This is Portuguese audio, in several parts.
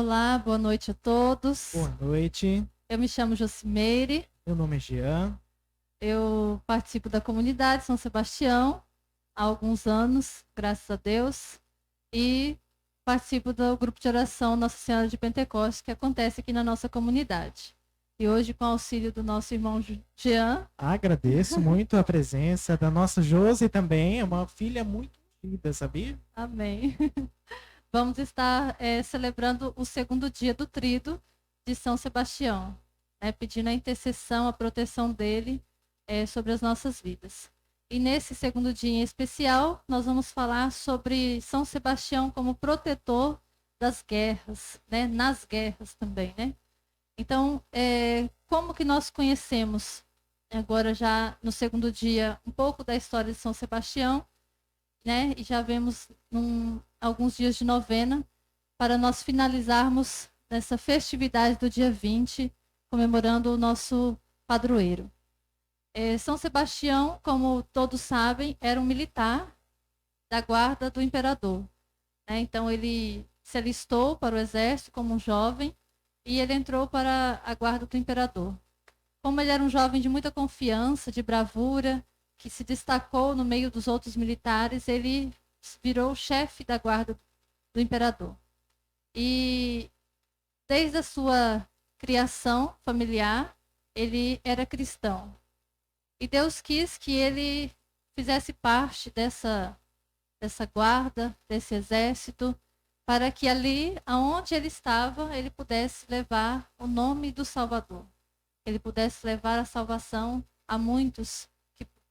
Olá, boa noite a todos. Boa noite, Eu me chamo Josimeire, meu nome é Jean. eu participo da comunidade São Sebastião há alguns anos, graças a Deus, e participo do grupo de oração Nossa Senhora de Pentecostes, que acontece aqui na nossa comunidade. E hoje, com o auxílio do nosso irmão Jean. Agradeço muito a presença da nossa Josi também, é uma filha muito querida, sabia? Amém. Vamos estar celebrando o segundo dia do Tríduo de São Sebastião, pedindo a intercessão, a proteção dele sobre as nossas vidas. E nesse segundo dia em especial, nós vamos falar sobre São Sebastião como protetor das guerras, nas guerras também, Então, como que nós conhecemos, agora já no segundo dia, um pouco da história de São Sebastião, e já vemos alguns dias de novena para nós finalizarmos nessa festividade do dia 20, comemorando o nosso padroeiro. São Sebastião, como todos sabem, era um militar da guarda do imperador. Então, ele se alistou para o exército como um jovem e ele entrou para a guarda do imperador. Como ele era um jovem de muita confiança, de bravura, que se destacou no meio dos outros militares, ele virou chefe da guarda do imperador. E desde a sua criação familiar, ele era cristão. E Deus quis que ele fizesse parte dessa guarda, desse exército, para que ali, aonde ele estava, ele pudesse levar o nome do Salvador. Ele pudesse levar a salvação a muitos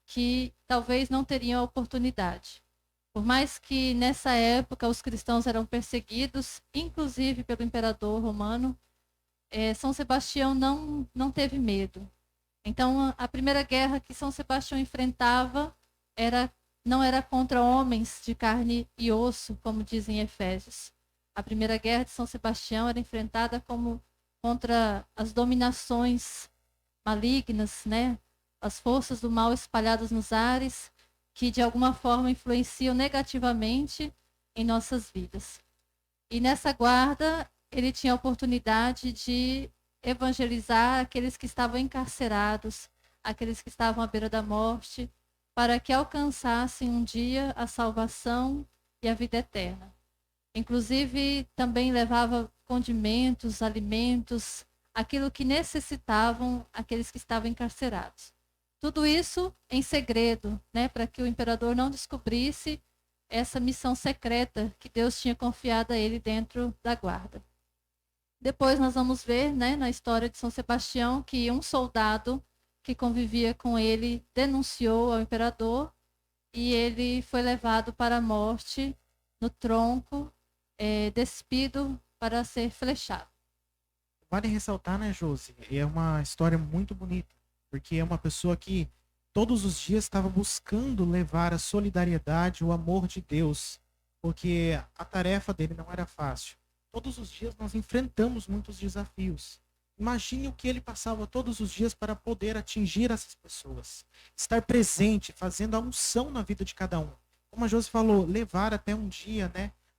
que talvez não teriam a oportunidade. Por mais que nessa época os cristãos eram perseguidos, inclusive pelo imperador romano, São Sebastião não teve medo. Então, a primeira guerra que São Sebastião enfrentava não era contra homens de carne e osso, como dizem Efésios. A primeira guerra de São Sebastião era enfrentada contra as dominações malignas, as forças do mal espalhadas nos ares, que de alguma forma influenciam negativamente em nossas vidas. E nessa guarda, ele tinha a oportunidade de evangelizar aqueles que estavam encarcerados, aqueles que estavam à beira da morte, para que alcançassem um dia a salvação e a vida eterna. Inclusive, também levava condimentos, alimentos, aquilo que necessitavam aqueles que estavam encarcerados. Tudo isso em segredo, para que o imperador não descobrisse essa missão secreta que Deus tinha confiado a ele dentro da guarda. Depois nós vamos ver, na história de São Sebastião, que um soldado que convivia com ele denunciou ao imperador e ele foi levado para a morte no tronco, despido para ser flechado. Vale ressaltar, né, Josi? É uma história muito bonita, porque é uma pessoa que todos os dias estava buscando levar a solidariedade, o amor de Deus, porque a tarefa dele não era fácil. Todos os dias nós enfrentamos muitos desafios. Imagine o que ele passava todos os dias para poder atingir essas pessoas. Estar presente, fazendo a unção na vida de cada um. Como a Josi falou, levar até um dia,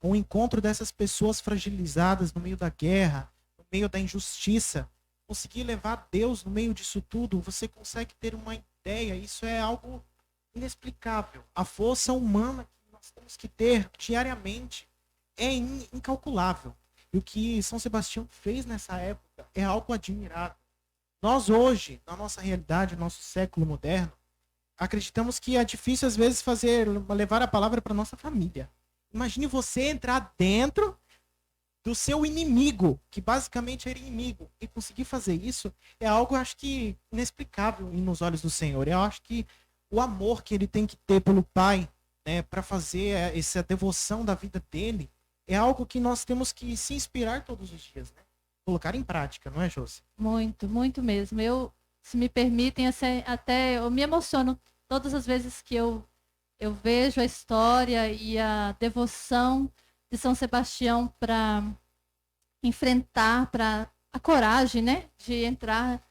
um encontro dessas pessoas fragilizadas no meio da guerra, no meio da injustiça. Conseguir levar Deus no meio disso tudo, você consegue ter uma ideia. Isso é algo inexplicável. A força humana que nós temos que ter diariamente é incalculável. E o que São Sebastião fez nessa época é algo admirável. Nós hoje, na nossa realidade, no nosso século moderno, acreditamos que é difícil às vezes levar a palavra para nossa família. Imagine você entrar dentro do seu inimigo, que basicamente era inimigo, e conseguir fazer isso é algo, acho que, inexplicável nos olhos do Senhor. Eu acho que o amor que ele tem que ter pelo Pai, para fazer essa devoção da vida dele, é algo que nós temos que se inspirar todos os dias, colocar em prática, não é, Josi? Muito, muito mesmo. Se me permitem, até eu me emociono todas as vezes que eu vejo a história e a devoção de São Sebastião para enfrentar, para a coragem, de entrar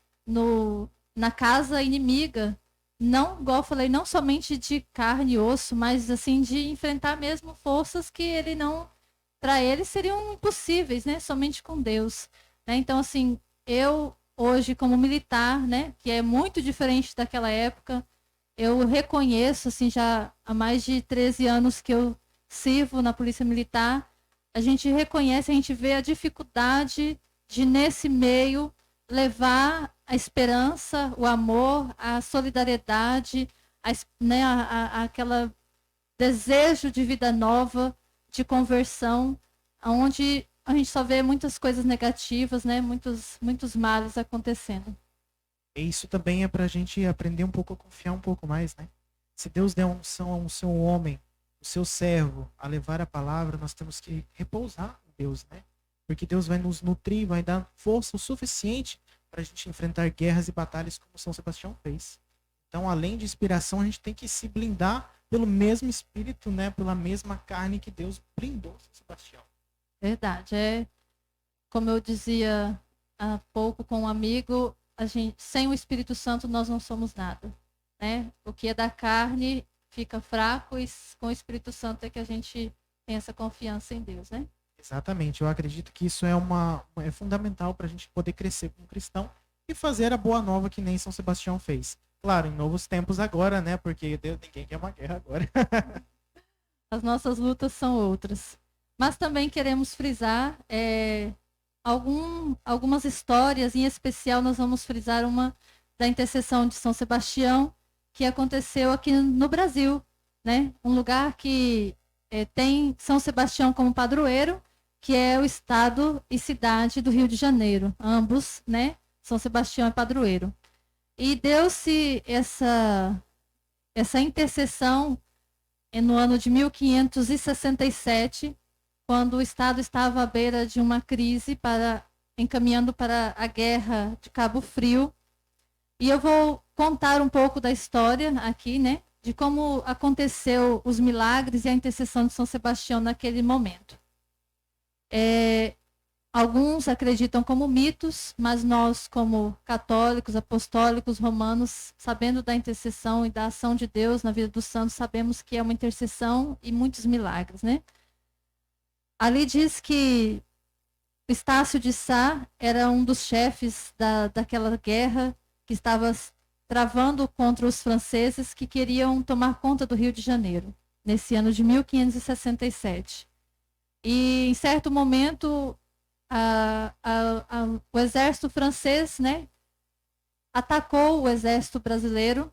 na casa inimiga. Não, igual eu falei, não somente de carne e osso, mas assim de enfrentar mesmo forças que ele não para eles seriam impossíveis, né? Somente com Deus. Né? Então, assim, eu hoje como militar, né? Que é muito diferente daquela época, eu reconheço, assim, já há mais de 13 anos que eu sirvo na Polícia Militar, a gente reconhece, a gente vê a dificuldade de, nesse meio, levar a esperança, o amor, a solidariedade, né, aquela desejo de vida nova, de conversão, onde a gente só vê muitas coisas negativas, né, muitos males acontecendo. E isso também é para a gente aprender um pouco a confiar um pouco mais, né? Se Deus der unção a um seu homem, o seu servo, a levar a palavra, nós temos que repousar em Deus, né? Porque Deus vai nos nutrir, vai dar força o suficiente para a gente enfrentar guerras e batalhas como São Sebastião fez. Então, além de inspiração, a gente tem que se blindar pelo mesmo espírito, né? Pela mesma carne que Deus blindou São Sebastião. Verdade. É como eu dizia há pouco com um amigo, a gente, sem o Espírito Santo nós não somos nada, né? O que é da carne fica fraco e com o Espírito Santo é que a gente tem essa confiança em Deus, né? Exatamente. Eu acredito que isso é fundamental para a gente poder crescer como cristão e fazer a boa nova que nem São Sebastião fez. Claro, em novos tempos agora, né? Porque Deus, ninguém quer uma guerra agora. As nossas lutas são outras. Mas também queremos frisar algumas histórias, em especial nós vamos frisar uma da intercessão de São Sebastião, que aconteceu aqui no Brasil, né? Um lugar que tem São Sebastião como padroeiro, que é o estado e cidade do Rio de Janeiro, ambos, né? São Sebastião é padroeiro. E deu-se essa intercessão no ano de 1567, quando o Estado estava à beira de uma crise, encaminhando para a guerra de Cabo Frio. E eu vou contar um pouco da história aqui, né? De como aconteceu os milagres e a intercessão de São Sebastião naquele momento. Alguns acreditam como mitos, mas nós, como católicos, apostólicos, romanos, sabendo da intercessão e da ação de Deus na vida dos santos, sabemos que é uma intercessão e muitos milagres, né? Ali diz que Estácio de Sá era um dos chefes daquela guerra que estava travando contra os franceses que queriam tomar conta do Rio de Janeiro, nesse ano de 1567. E, em certo momento, o exército francês, né, atacou o exército brasileiro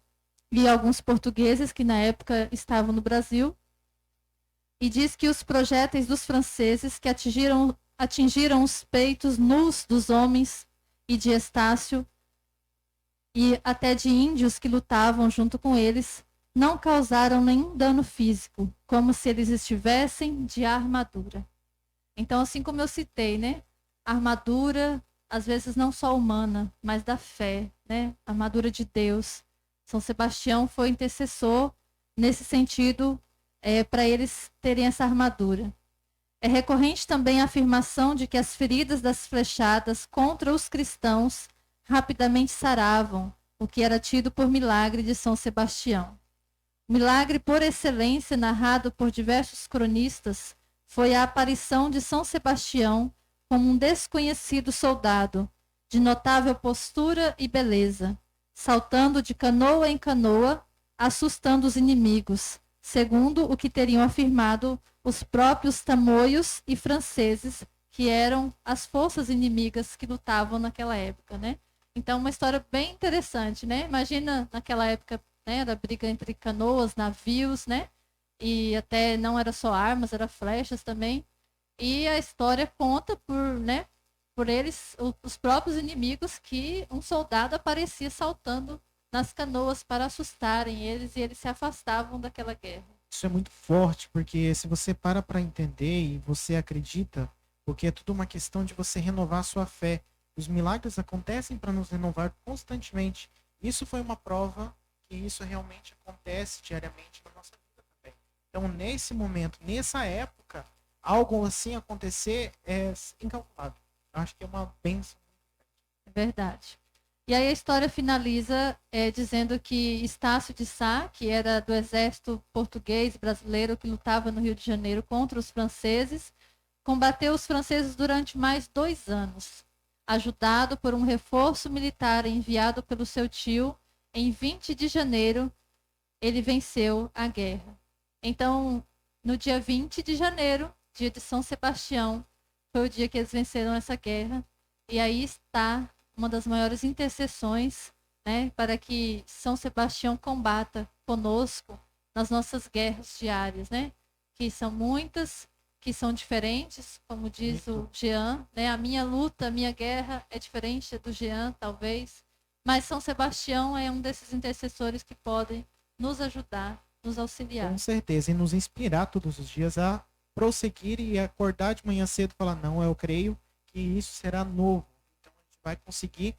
e alguns portugueses que na época estavam no Brasil, e diz que os projéteis dos franceses que atingiram os peitos nus dos homens e de Estácio e até de índios que lutavam junto com eles, não causaram nenhum dano físico, como se eles estivessem de armadura. Então, assim como eu citei, né? Armadura, às vezes não só humana, mas da fé, né? Armadura de Deus. São Sebastião foi intercessor nesse sentido, para eles terem essa armadura. É recorrente também a afirmação de que as feridas das flechadas contra os cristãos rapidamente saravam, o que era tido por milagre de São Sebastião. O milagre por excelência narrado por diversos cronistas foi a aparição de São Sebastião como um desconhecido soldado, de notável postura e beleza, saltando de canoa em canoa, assustando os inimigos, segundo o que teriam afirmado os próprios tamoios e franceses, que eram as forças inimigas que lutavam naquela época, né? Então, uma história bem interessante, né? Imagina naquela época, né, era briga entre canoas, navios, né? E até não era só armas, era flechas também. E a história conta por eles, os próprios inimigos, que um soldado aparecia saltando nas canoas para assustarem eles e eles se afastavam daquela guerra. Isso é muito forte, porque se você para entender e você acredita, porque é tudo uma questão de você renovar a sua fé. Os milagres acontecem para nos renovar constantemente. Isso foi uma prova que isso realmente acontece diariamente na nossa vida também. Então, nesse momento, nessa época, algo assim acontecer é incalculável. Eu acho que é uma bênção. É verdade. E aí a história finaliza dizendo que Estácio de Sá, que era do exército português brasileiro que lutava no Rio de Janeiro contra os franceses, combateu os franceses durante mais 2 anos, ajudado por um reforço militar enviado pelo seu tio em 20 de janeiro. Ele venceu a guerra. Então, no dia 20 de janeiro, dia de São Sebastião, foi o dia que eles venceram essa guerra. E aí está uma das maiores intercessões, né, para que São Sebastião combata conosco nas nossas guerras diárias, né? Que são muitas, que são diferentes, como diz o Jean, né? A minha luta, a minha guerra é diferente do Jean, talvez. Mas São Sebastião é um desses intercessores que podem nos ajudar, nos auxiliar. Com certeza, e nos inspirar todos os dias a prosseguir e acordar de manhã cedo e falar, não, eu creio que isso será novo. Então a gente vai conseguir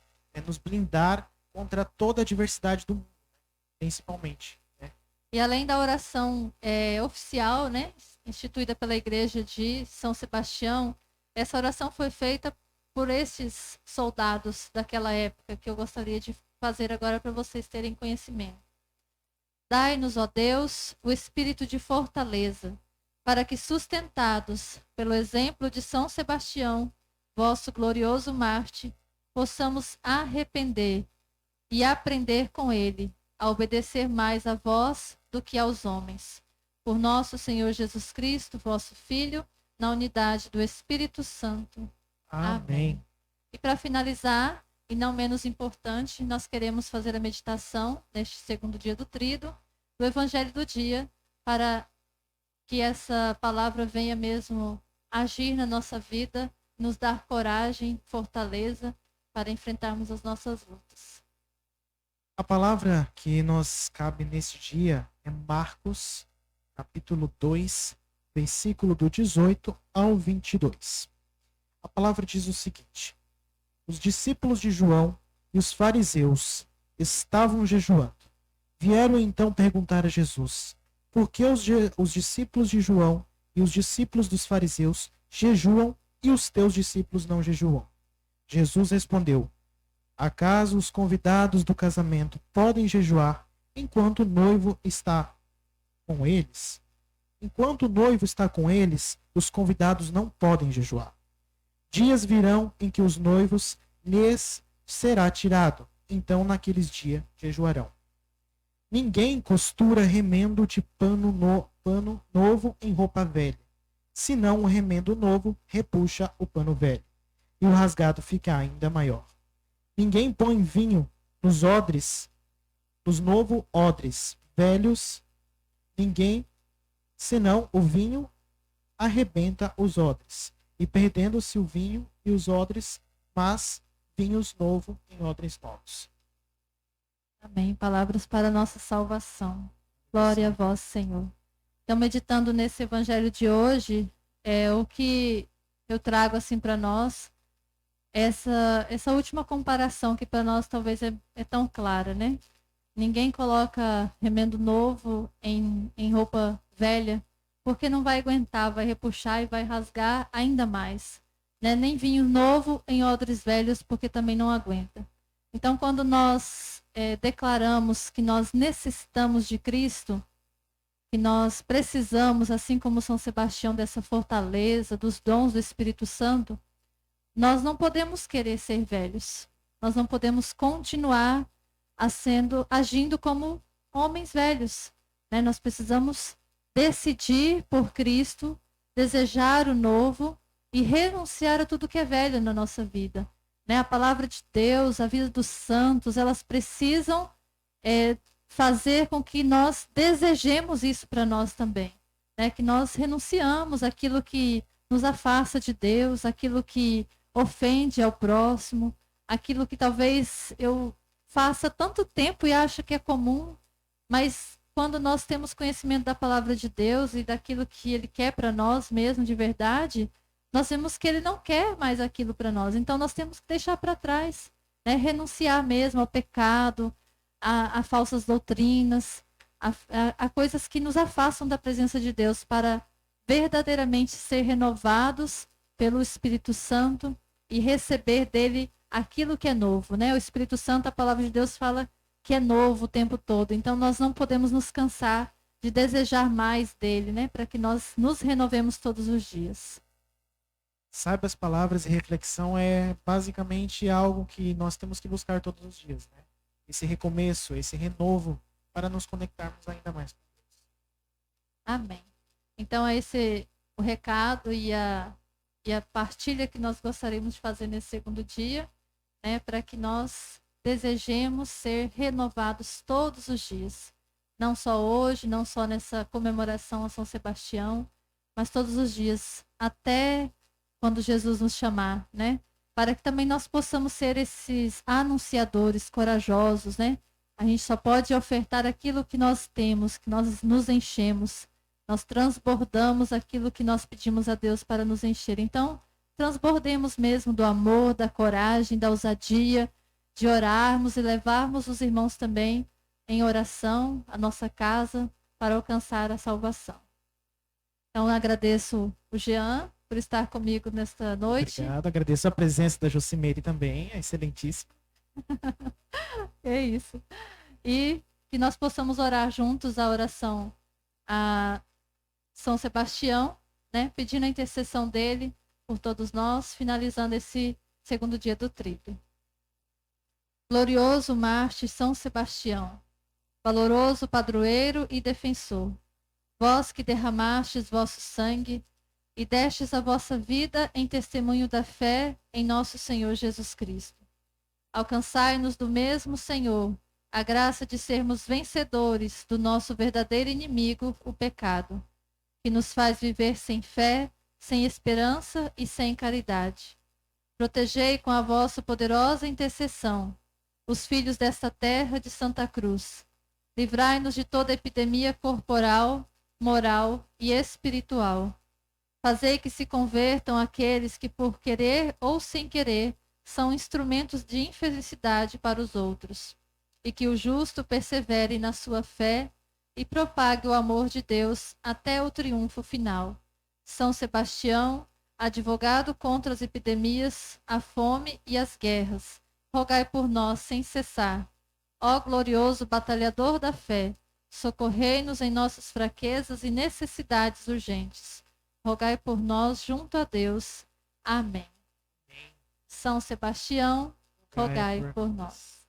nos blindar contra toda a adversidade do mundo, principalmente. Né? E além da oração oficial, né, instituída pela Igreja de São Sebastião, essa oração foi feita por esses soldados daquela época, que eu gostaria de fazer agora para vocês terem conhecimento. Dai-nos, ó Deus, o espírito de fortaleza, para que, sustentados pelo exemplo de São Sebastião, vosso glorioso Marte, possamos arrepender e aprender com ele a obedecer mais a vós do que aos homens. Por nosso Senhor Jesus Cristo, vosso Filho, na unidade do Espírito Santo. Amém. E para finalizar, e não menos importante, nós queremos fazer a meditação neste segundo dia do Tríduo, do Evangelho do dia, para que essa palavra venha mesmo agir na nossa vida, nos dar coragem, fortaleza para enfrentarmos as nossas lutas. A palavra que nos cabe neste dia é Marcos, capítulo 2, versículo do 18 ao 22. A palavra diz o seguinte: os discípulos de João e os fariseus estavam jejuando. Vieram então perguntar a Jesus: por que os discípulos de João e os discípulos dos fariseus jejuam e os teus discípulos não jejuam? Jesus respondeu: acaso os convidados do casamento podem jejuar enquanto o noivo está com eles? Enquanto o noivo está com eles, os convidados não podem jejuar. Dias virão em que os noivos lhes será tirado, então naqueles dias jejuarão. Ninguém costura remendo de pano novo em roupa velha, senão o remendo novo repuxa o pano velho, e o rasgado fica ainda maior. Ninguém põe vinho nos odres, nos novos odres velhos, ninguém, senão o vinho arrebenta os odres, e perdendo-se o vinho e os odres, mas vinhos novos em odres novos. Amém. Palavras para a nossa salvação. Glória a vós, Senhor. Então, meditando nesse evangelho de hoje, o que eu trago assim para nós, essa última comparação que para nós talvez é tão clara, né? Ninguém coloca remendo novo em roupa velha, porque não vai aguentar, vai repuxar e vai rasgar ainda mais. Né? Nem vinho novo em odres velhos, porque também não aguenta. Então, quando nós declaramos que nós necessitamos de Cristo, que nós precisamos, assim como São Sebastião, dessa fortaleza, dos dons do Espírito Santo, nós não podemos querer ser velhos. Nós não podemos continuar agindo como homens velhos. Né? Nós precisamos decidir por Cristo, desejar o novo e renunciar a tudo que é velho na nossa vida. Né? A palavra de Deus, a vida dos santos, elas precisam fazer com que nós desejemos isso para nós também. Né? Que nós renunciamos aquilo que nos afasta de Deus, aquilo que ofende ao próximo, aquilo que talvez eu faça tanto tempo e acho que é comum, mas quando nós temos conhecimento da palavra de Deus e daquilo que Ele quer para nós mesmo de verdade, nós vemos que Ele não quer mais aquilo para nós. Então nós temos que deixar para trás, né? Renunciar mesmo ao pecado, a falsas doutrinas, a coisas que nos afastam da presença de Deus, para verdadeiramente ser renovados pelo Espírito Santo e receber dele aquilo que é novo, né? O Espírito Santo, a palavra de Deus fala que é novo o tempo todo. Então nós não podemos nos cansar de desejar mais dele, né? Para que nós nos renovemos todos os dias. Saiba as palavras e reflexão é basicamente algo que nós temos que buscar todos os dias, né? Esse recomeço, esse renovo para nos conectarmos ainda mais com Deus. Amém. Então, esse o recado e a partilha que nós gostaríamos de fazer nesse segundo dia, né, para que nós desejemos ser renovados todos os dias. Não só hoje, não só nessa comemoração a São Sebastião, mas todos os dias, até quando Jesus nos chamar, né? Para que também nós possamos ser esses anunciadores corajosos, né? A gente só pode ofertar aquilo que nós temos, que nós nos enchemos. Nós transbordamos aquilo que nós pedimos a Deus para nos encher. Então, transbordemos mesmo do amor, da coragem, da ousadia, de orarmos e levarmos os irmãos também em oração à nossa casa para alcançar a salvação. Então, agradeço o Jean por estar comigo nesta noite. Obrigado, agradeço a presença da Josimeire também, é excelentíssima. É isso. E que nós possamos orar juntos a oração a São Sebastião, né? Pedindo a intercessão dele por todos nós, finalizando esse segundo dia do Tríduo. Glorioso Marte São Sebastião, valoroso padroeiro e defensor, vós que derramastes vosso sangue e destes a vossa vida em testemunho da fé em nosso Senhor Jesus Cristo. Alcançai-nos do mesmo Senhor a graça de sermos vencedores do nosso verdadeiro inimigo, o pecado, que nos faz viver sem fé, sem esperança e sem caridade. Protegei com a vossa poderosa intercessão os filhos desta terra de Santa Cruz. Livrai-nos de toda epidemia corporal, moral e espiritual. Fazei que se convertam aqueles que, por querer ou sem querer, são instrumentos de infelicidade para os outros, e que o justo persevere na sua fé e propague o amor de Deus até o triunfo final. São Sebastião, advogado contra as epidemias, a fome e as guerras, rogai por nós sem cessar. Ó glorioso batalhador da fé, socorrei-nos em nossas fraquezas e necessidades urgentes. Rogai por nós junto a Deus. Amém. São Sebastião, rogai por nós.